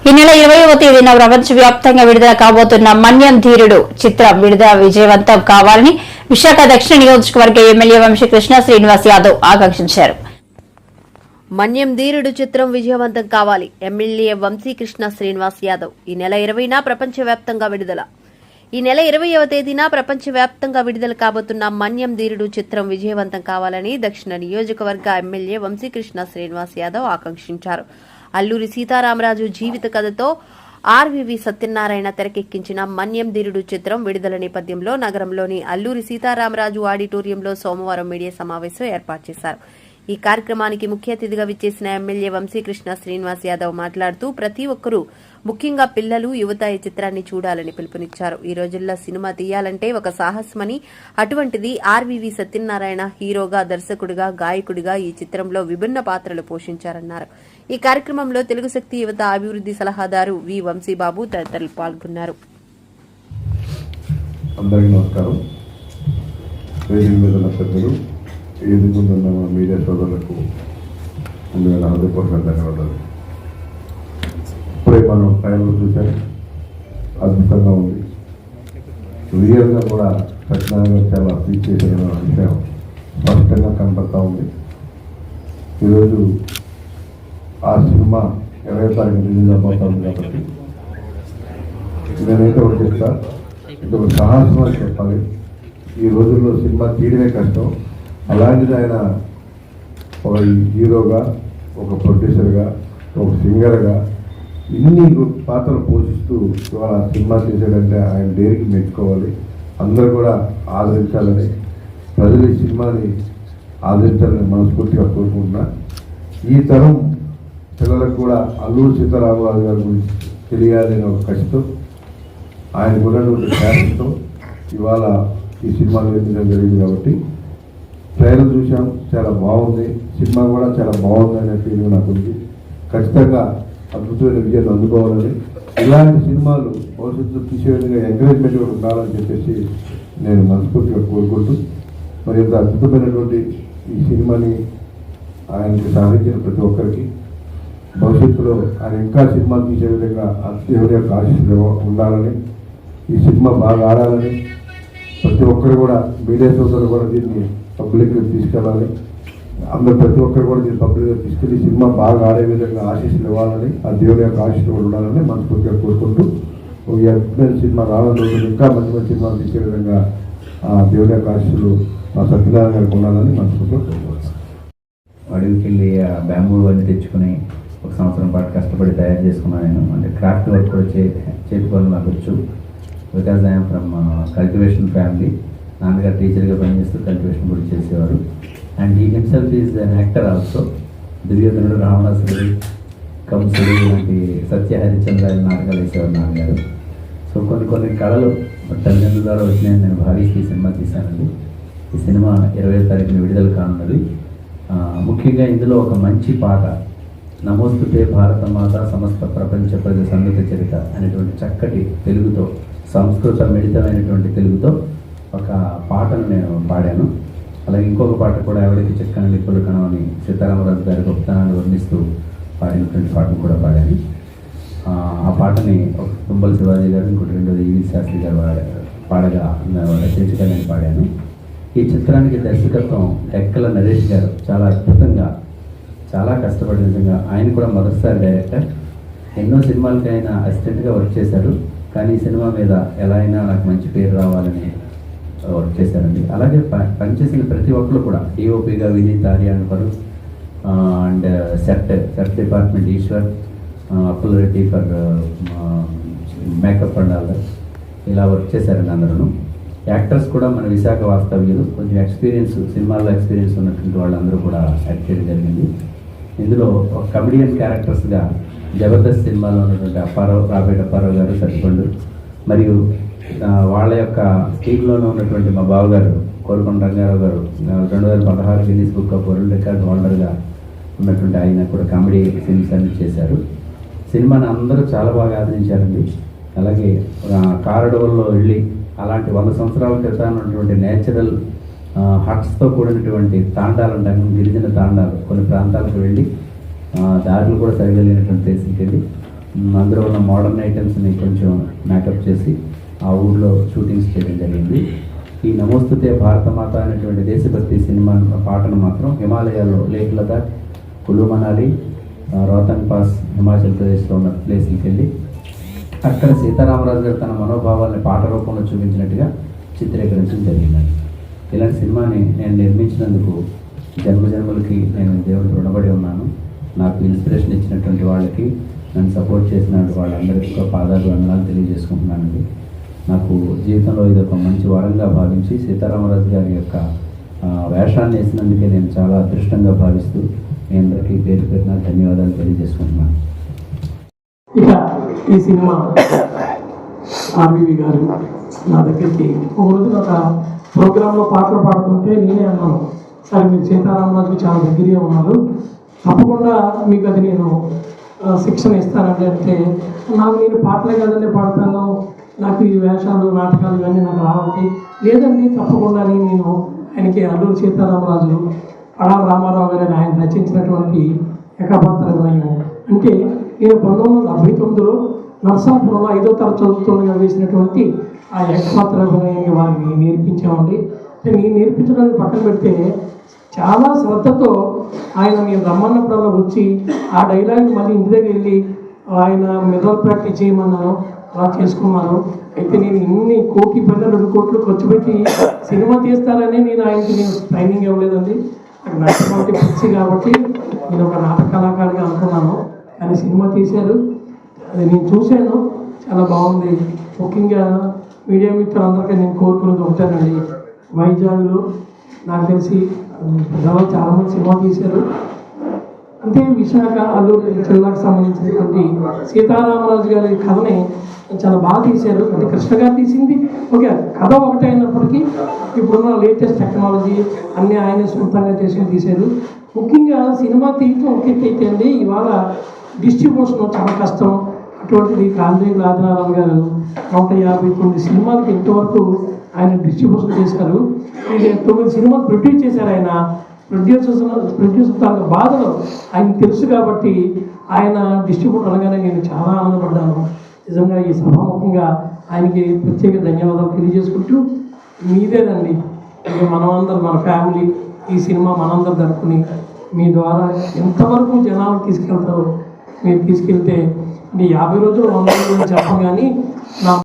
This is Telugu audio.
ఈ నెల 20వ తేదీన ప్రపంచవ్యాప్తంగా విడుదల కాబోతున్న మన్యం ధీరుడు చిత్రం విడుదల విజయవంతం కావాలని విశాఖ దక్షిణ నియోజకవర్గ ఎమ్మెల్యే వంశీకృష్ణ శ్రీనివాస్ యాదవ్ ఆకాంక్షించారు. మన్యం ధీరుడు చిత్రం విజయవంతం కావాలి. ఎమ్మెల్యే వంశీకృష్ణ శ్రీనివాస్ యాదవ్ ఈ నెల 20న ప్రపంచవ్యాప్తంగా విడుదల. ఈ నెల 20వ తేదీన ప్రపంచవ్యాప్తంగా విడుదల కాబోతున్న మన్యం ధీరుడు చిత్రం విజయవంతం కావాలని దక్షిణ నియోజకవర్గ ఎమ్మెల్యే వంశీకృష్ణ శ్రీనివాస్ యాదవ్ ఆకాంక్షించారు. అల్లూరి సీతారామరాజు జీవిత కథతో ఆర్వీవీ సత్యనారాయణ తెరకెక్కించిన మన్యం ధీరుడు చిత్రం విడుదల నేపథ్యంలో నగరంలోని అల్లూరి సీతారామరాజు ఆడిటోరియంలో సోమవారం మీడియా సమావేశం ఏర్పాటు చేశారు. ఈ కార్యక్రమానికి ముఖ్య అతిథిగా విచ్చేసిన ఎమ్మెల్యే వంశీకృష్ణ శ్రీనివాస్ యాదవ్ మాట్లాడుతూ ప్రతి ఒక్కరూ ముఖ్యంగా పిల్లలు, యువత ఈ చిత్రాన్ని చూడాలని పిలుపునిచ్చారు. ఈ రోజుల్లో సినిమా తీయాలంటే ఒక సాహసమని, అటువంటిది ఆర్వీవీ సత్యనారాయణ హీరోగా, దర్శకుడిగా, గాయకుడిగా ఈ చిత్రంలో విభిన్న పాత్రలు పోషించారన్నారు. ఈ కార్యక్రమంలో తెలుగు శక్తి యువత అభివృద్ధి సలహాదారు వి వంశీబాబు తదితరులు పాల్గొన్నారు. ఎదుగుతున్న మీడియా సోదరులకు ముందుగా హృదయపూర్వక ధన్యవాదాలు. ఇప్పుడే మనం ట్రైలర్ చూసాం, అద్భుతంగా ఉంది. రియల్గా కూడా సత్యనారాయణ చాలా ఫీట్ చేసిన విషయం స్పష్టంగా కనపడతా ఉంది. ఈరోజు ఆ సినిమా 20వ తారీఖు రిలీజ్ అవబోతుంది కాబట్టి నేనైతే ఒకటి చెప్తా, ఇది ఒక సాహసం అని చెప్పాలి. ఈ రోజుల్లో సినిమా తీయడమే కష్టం, అలాంటిది ఆయన ఒక హీరోగా, ఒక ప్రొడ్యూసర్గా, ఒక సింగర్గా ఇన్ని పాత్రలు పోషిస్తూ ఇవాళ సినిమా చేశాడంటే ఆయన డేరికి మెచ్చుకోవాలి. అందరూ కూడా ఆదరించాలని, ప్రజలు ఈ సినిమాని ఆదరించాలని మనస్ఫూర్తిగా కోరుకుంటున్నా. ఈ తరం పిల్లలకు కూడా అల్లూరి సీతారామరాజు గారి గురించి తెలియాలని ఒక కష్టం, ఆయనకు ఉన్నటువంటి ఫ్యాషన్తో ఇవాళ ఈ సినిమాలు నిర్మించడం జరిగింది. కాబట్టి ట్రైలర్ చూసాం, చాలా బాగుంది. సినిమా కూడా చాలా బాగుంది అనే ఫీలింగ్ నాకు ఉంది. ఖచ్చితంగా అద్భుతమైన విజయాన్ని అందుకోవాలని, ఇలాంటి సినిమాలు భవిష్యత్తులో తీసే విధంగా ఎంకరేజ్మెంట్ కూడా ఉండాలని చెప్పేసి నేను మనస్ఫూర్తిగా కోరుకుంటూ, మరి ఇంత అద్భుతమైనటువంటి ఈ సినిమాని ఆయనకి సహకరించిన ప్రతి ఒక్కరికి భవిష్యత్తులో ఆయన ఇంకా సినిమాలు తీసే విధంగా దేవుని యొక్క ఆశీస్సులు ఉండాలని, ఈ సినిమా బాగా ఆడాలని, ప్రతి ఒక్కరు కూడా మీడియా సోదరులు కూడా దీన్ని పబ్లిక్ తీసుకెళ్ళాలి. అందరూ ప్రతి ఒక్కరు కూడా దీన్ని పబ్లిక్గా తీసుకెళ్ళి సినిమా బాగా ఆడే విధంగా ఆశీస్సులు ఇవ్వాలని, ఆ దేవుని యొక్క ఆశీస్సులు కూడా ఉండాలని మనస్ఫూర్తిగా కోరుకుంటూ, ఈ అద్భుతమైన సినిమా రావడం రోజులు ఇంకా మంచి మంచి సినిమాలు తీసే విధంగా ఆ దేవుని యొక్క ఆశీస్సులు మా సత్యనారాయణ గారికి ఉండాలని మనస్ఫూర్తిగా కోరుకుంటున్నాను. అడవికి వెళ్ళి ఆ బ్యాంబూ అన్ని తెచ్చుకుని ఒక సంవత్సరం పాటు కష్టపడి తయారు చేసుకున్నాను నేను. అంటే క్రాఫ్ట్ వర్క్ కూడా చేతి పనులు నాకు వచ్చు. Because I'm from cultivation family. నాన్నగారు టీచర్గా పనిచేస్తూ కల్టివేషన్ కూడా చేసేవారు. And he himself is an actor also. దుర్యోధనుడు, రావణాసురుడు, కంసుడు లాంటి సత్య హరిశ్చంద్ర నాటకాలు వేసేవారు నాన్నగారు. సో కొన్ని కళలు తల్లిదండ్రుల ద్వారా వచ్చినాయని నేను భావిస్తూ ఈ సినిమా తీశానండి. ఈ సినిమా 20వ తారీఖున విడుదల కానున్నది. ముఖ్యంగా ఇందులో ఒక మంచి పాట, నమోస్తుతే భారతమాత సమస్త ప్రపంచ ప్రజ సంగీత చరిత అనేటువంటి చక్కటి తెలుగుతో, సంస్కృత మిళితమైనటువంటి తెలుగుతో ఒక పాటను నేను పాడాను. అలాగే ఇంకొక పాట కూడా ఎవరికి చెక్కని లిప్పులు కణమని సీతారామరాజు గారి గొప్పతనాన్ని వర్ణిస్తూ పాడినటువంటి పాటను కూడా పాడాను. ఆ పాటని ఒక తుంబల శివాజీ గారు, ఇంకోటి రెండోది ఈవి శాస్త్రి గారు పాడగా రచించగా నేను పాడాను. ఈ చిత్రానికి దర్శకత్వం ఎక్కల నరేష్ గారు చాలా అద్భుతంగా, చాలా కష్టపడి, నిజంగా ఆయన కూడా మొదటిసారి డైరెక్టర్. ఎన్నో సినిమాలకి ఆయన అసిస్టెంట్గా వర్క్ చేశారు. కానీ ఈ సినిమా మీద ఎలా అయినా నాకు మంచి పేరు రావాలని వర్క్ చేశారండి. అలాగే పనిచేసిన ప్రతి ఒక్కరు కూడా ఈఓపిగా వినీత్ ఆర్యాన్పరు and set department Eshwar, Appula Reddy for makeup and all ఇలా వర్క్ చేశారండి అందరూ. యాక్టర్స్ కూడా మన విశాఖ వాస్తవ్యులు, కొంచెం సినిమాల్లో ఎక్స్పీరియన్స్ ఉన్నటువంటి వాళ్ళందరూ కూడా యాక్ట్ చేయడం జరిగింది. ఇందులో ఒక కమెడియన్ క్యారెక్టర్స్గా జబర్దస్త్ సినిమాలో ఉన్నటువంటి రాబేట్ అప్పారావు గారు, సత్తిపండు, మరియు వాళ్ళ యొక్క టీంలోనే ఉన్నటువంటి మా బావగారు కోరుకొండ రంగారావు గారు 2016 Guinness book of world record హోల్డర్గా ఉన్నటువంటి ఆయన కూడా కామెడీ ఫిల్మ్స్ అన్ని చేశారు. సినిమాని అందరూ చాలా బాగా ఆదరించారండి. అలాగే కారడవల్లో వెళ్ళి అలాంటి 100 సంవత్సరాల క్రితం ఉన్నటువంటి నేచురల్ హట్స్తో కూడినటువంటి తాండాలు ఉంటాయి, గిరిజన తాండాలు కొన్ని ప్రాంతాలకు వెళ్ళి దారులు కూడా సరిగా లేనటువంటి ప్లేస్కి వెళ్ళి అందులో ఉన్న మోడర్న్ ఐటమ్స్ని కొంచెం మేకప్ చేసి ఆ ఊళ్ళో షూటింగ్స్ చేయడం జరిగింది. ఈ నమోస్తుతే భారతమాత అనేటువంటి దేశభక్తి సినిమా పాటను మాత్రం హిమాలయాల్లో లేక్ లదాఖ్, కులు మనాలి, రోహతన్ పాస్, హిమాచల్ ప్రదేశ్లో ఉన్న ప్లేస్కి వెళ్ళి అక్కడ సీతారామరాజు గారు తన మనోభావాల్ని పాట రూపంలో చూపించినట్టుగా చిత్రీకరించడం జరిగింది. ఇలాంటి సినిమాని నేను నిర్మించినందుకు జన్మజన్మలకి నేను దేవుడికి రుణపడి ఉన్నాను. నాకు ఇన్స్పిరేషన్ ఇచ్చినటువంటి వాళ్ళకి, నన్ను సపోర్ట్ చేసిన వాళ్ళందరికీ పాదాలు వందనాలు తెలియజేసుకుంటున్నానండి. నాకు జీవితంలో ఇది ఒక మంచి వరంగా భావించి సీతారామరాజు గారి యొక్క వేషాన్ని వేసినందుకే నేను చాలా అదృష్టంగా భావిస్తూ మీ అందరికీ పేరు పేరున ధన్యవాదాలు తెలియజేసుకుంటున్నాను. ఇక ఈ సినిమా ఆర్వీవి గారు నా దగ్గరికి ఒక రోజు ఒక ప్రోగ్రాంలో పాటలు పాడుతుంటే నేనే అన్నాను, సరే మీరు సీతారామరాజుకి చాలా దగ్గరగా ఉన్నారు, తప్పకుండా మీకు అది నేను శిక్షణ ఇస్తానండి. అంటే నాకు నేను పాటలే కదండి పాడతాను, నాకు ఈ వేషాలు నాటకాలు ఇవన్నీ నాకు రావాలి. లేదండి తప్పకుండా నేను ఆయనకి అల్లూరి సీతారామరాజు పడాల రామారావు గారు ఆయన రచించినటువంటి ఏకపాత్ర వినయం అంటే నేను 1979లో నర్సాపురంలో 5వ తరగతి చదువుతుండగా వేసినటువంటి ఆ ఏకపాత్ర వినయాన్ని వారిని నేర్పించామండి. నేను నేర్పించడానికి పక్కన పెడితే చాలా శ్రద్ధతో ఆయన నేను రమ్మన్నప్పుడల్లా వచ్చి ఆ డైలాగ్ మళ్ళీ ఇంటి దగ్గర వెళ్ళి ఆయన మెదల్ ప్రాక్టీస్ చేయమన్నాను, అలా చేసుకున్నాను. అయితే నేను ఇన్ని 1 కోటి 2 కోట్లు ఖర్చు పెట్టి సినిమా తీస్తారని నేను ఆయనకి ట్రైనింగ్ ఇవ్వలేదండి. నాకు నాటకం పిచ్చి కాబట్టి నేను ఒక నాటక కళాకారుగా అనుకున్నాను. కానీ సినిమా తీశారు, అది నేను చూశాను, చాలా బాగుంది. ముఖ్యంగా మీడియా మిత్రులందరికీ నేను కోరుకునేది ఒకటేనండి, వైజాగ్లో నాకు తెలిసి ప్రజలు చాలామంది సినిమా తీశారు. అంటే విశాఖ అల్లూరు జిల్లాకు సంబంధించినటువంటి సీతారామరాజు గారి కథని చాలా బాగా తీశారు. అంటే కృష్ణ గారు తీసింది ఓకే, కథ ఒకటే అయినప్పటికీ ఇప్పుడున్న లేటెస్ట్ టెక్నాలజీ అన్నీ ఆయన సొంతంగా చేసుకుని తీశారు. ముఖ్యంగా సినిమా తీయటం ఒక ఎత్తు అండి, ఇవాళ డిస్ట్రిబ్యూషన్ చాలా కష్టం. అటువంటిది కాంజేయుల ఆదినారాయణ గారు 159 సినిమాలకు ఇంతవరకు ఆయన డిస్ట్రిబ్యూషన్ చేశారు. 9 సినిమాలు ప్రొడ్యూస్ చేశారు. ఆయన ప్రొడ్యూసర్ తాలూకు బాధలు ఆయనకు తెలుసు కాబట్టి ఆయన డిస్ట్రిబ్యూటర్ అనగానే నేను చాలా ఆనందపడ్డాను. నిజంగా ఈ సభాముఖంగా ఆయనకి ప్రత్యేక ధన్యవాదాలు తెలియజేసుకుంటూ, మీదేనండి ఇక మనమందరం మన ఫ్యామిలీ ఈ సినిమా మనందరం జరుపుకుని మీ ద్వారా ఎంతవరకు జనాలు తీసుకెళ్తారో మీరు తీసుకెళ్తే అంటే 50 రోజులు 100 రోజులు చెప్పం కానీ నా